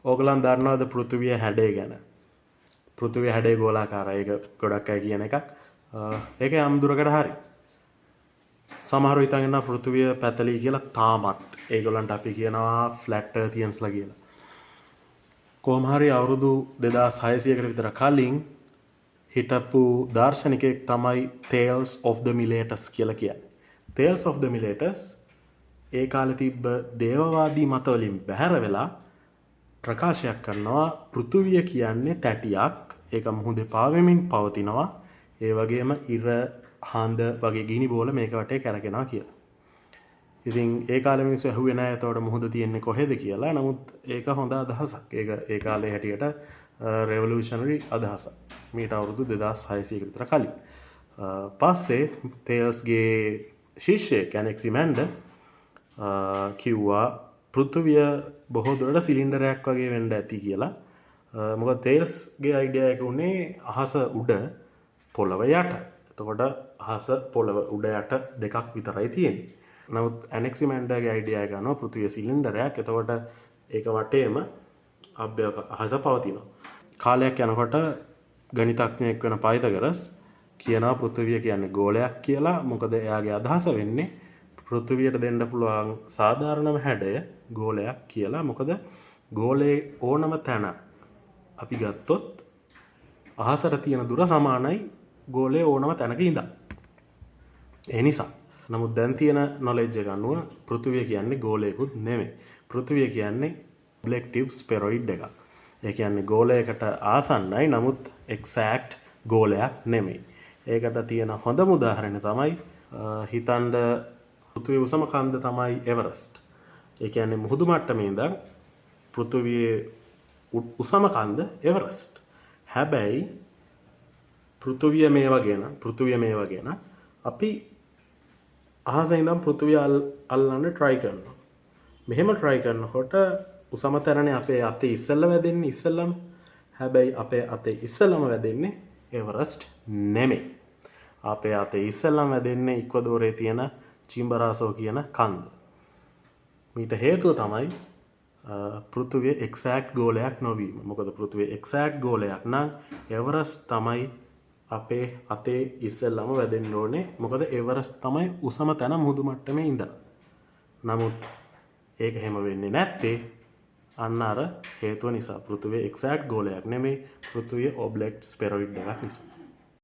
ඕගලන් දන්නවද පෘථිවිය හැඩය ගැන? පෘථිවිය හැඩය ගෝලාකාරයි. ඒක ගොඩක් අය කියන එකක්. ඒක යම් දුරකට හරි. සමහරව හිතන් ඉන්නවා පෘථිවිය පැතලී කියලා තාමත්. ඒගොල්ලන්ට අපි කියනවා ෆ්ලැට් අර්තියන්ස්ලා කියලා. කොහොම හරි අවුරුදු 2600කට විතර කලින් හිටපු දාර්ශනිකයෙක් තමයි තේල්ස් ඔෆ් ද මිලේටස් කියලා කියන්නේ. තේල්ස් ඔෆ් ද මිලේටස් ඒ කාලේ තිබ්බ දේවවාදී මතවලින් බැහැර වෙලා ප්‍රකාශයක් කරනවා පෘථුවිය කියන්නේ තැටියක්. ඒක මුහුදේ පාවෙමින් පවතිනවා. ඒ වගේම ඉර හඳ වගේ ගිනි බෝල මේක වටේ කැරකෙනවා කියලා. ඉතින් ඒ කාලේ මිනිස්සු ඇහුවේ නැහැ එතකොට මුහුද තියෙන්නේ කොහෙද කියලා. නමුත් ඒක හොඳ අදහසක්. ඒක ඒ කාලේ හැටියට රෙවොලූෂනරි අදහසක්. මීට අවුරුදු 2600කට විතර කලින්. පස්සේ තේල්ස්ගේ ශිෂ්‍යයෙක් ඇනෙක්සිමැන්ඩර් කිව්වා පෘථුවිය බොහෝ දුරට සිලින්ඩරයක් වගේ වෙන්න ඇති කියලා. මොකද තේල්ස්ගේ අයිඩියා එක උනේ අහස උඩ පොළව යට. එතකොට අහස පොළව උඩ යට දෙකක් විතරයි තියෙන්නේ. නමුත් ඇනෙක්සිමැන්ඩර්ගේ අයිඩියා එක ගන්නවා පෘථුවිය සිලින්ඩරයක්. එතකොට ඒක වටේම අහස පවතිනවා. කාලයක් යනකොට ගණිතඥයෙක් වෙන පයිතගරස් කියනවා පෘථුවිය කියන්නේ ගෝලයක් කියලා. මොකද එයාගේ අදහස වෙන්නේ පෘථුවියට දෙන්න පුළුවන් සාධාරණම හැඩය ගෝලයක් කියලා. මොකද ගෝලයේ ඕනම තැන අපි ගත්තොත් අහසට තියෙන දුර සමානයි ගෝලයේ ඕනම තැනක ඉඳන්. ඒ නිසා නමුත් දැන් තියෙන නොලෙජ් එක අනුව පෘථුවිය කියන්නේ ගෝලයකුත් නෙමෙයි. පෘථුවිය කියන්නේ ඔබ්ජෙක්ටිව් ස්ෆෙරොයිඩ් එකක්. ඒ කියන්නේ ගෝලයකට ආසන්නයි නමුත් එක්සැක්ට් ගෝලයක් නෙමෙයි. ඒකට තියෙන හොඳම උදාහරණය තමයි හිතන්න පෘථුවියේ උසම කන්ද තමයි එවරස්ට්. ඒ කියන්නේ මුහුදු මට්ටමේ ඉඳන් පෘථුවියේ උසම කන්ද එවරස්ට්. හැබැයි පෘථුවිය මේ වගේ නම් අපි අහසේ ඉඳන් පෘථුවිය අල්ලන්න try කරනවා. මෙහෙම try කරනකොට උසම තැනනේ අපේ අතේ ඉස්සෙල්ලා වැදෙන්නේ ඉස්සෙල්ලාම. හැබැයි අපේ අතේ ඉස්සෙල්ලාම වැදෙන්නේ එවරස්ට් නෙමෙයි. අපේ අතේ ඉස්සෙල්ලාම වැදෙන්නේ ඉක්වදෝරේ තියෙන චිම්බරාසෝ කියන කන්ද. මීට හේතුව තමයි පෘථුවිය එක්සැක්ට් ගෝලයක් නොවීම. මොකද පෘථුවිය එක්සැක්ට් ගෝලයක් නම් එවරස්ට් තමයි අපේ අතේ ඉස්සෙල්ලාම වැදෙන්න ඕනේ. මොකද එවරස්ට් තමයි උසම තැන මුහුදු මට්ටමේ ඉඳන්. නමුත් ඒක හැම වෙන්නේ නැත්තේ අන්න අර හේතුව නිසා. පෘථුවිය එක්සැක්ට් ගෝලයක් නෙමෙයි. පෘථුවිය ඔබ්ජෙක්ට් ස්ෆෙරොයිඩ් එකක් නිසා.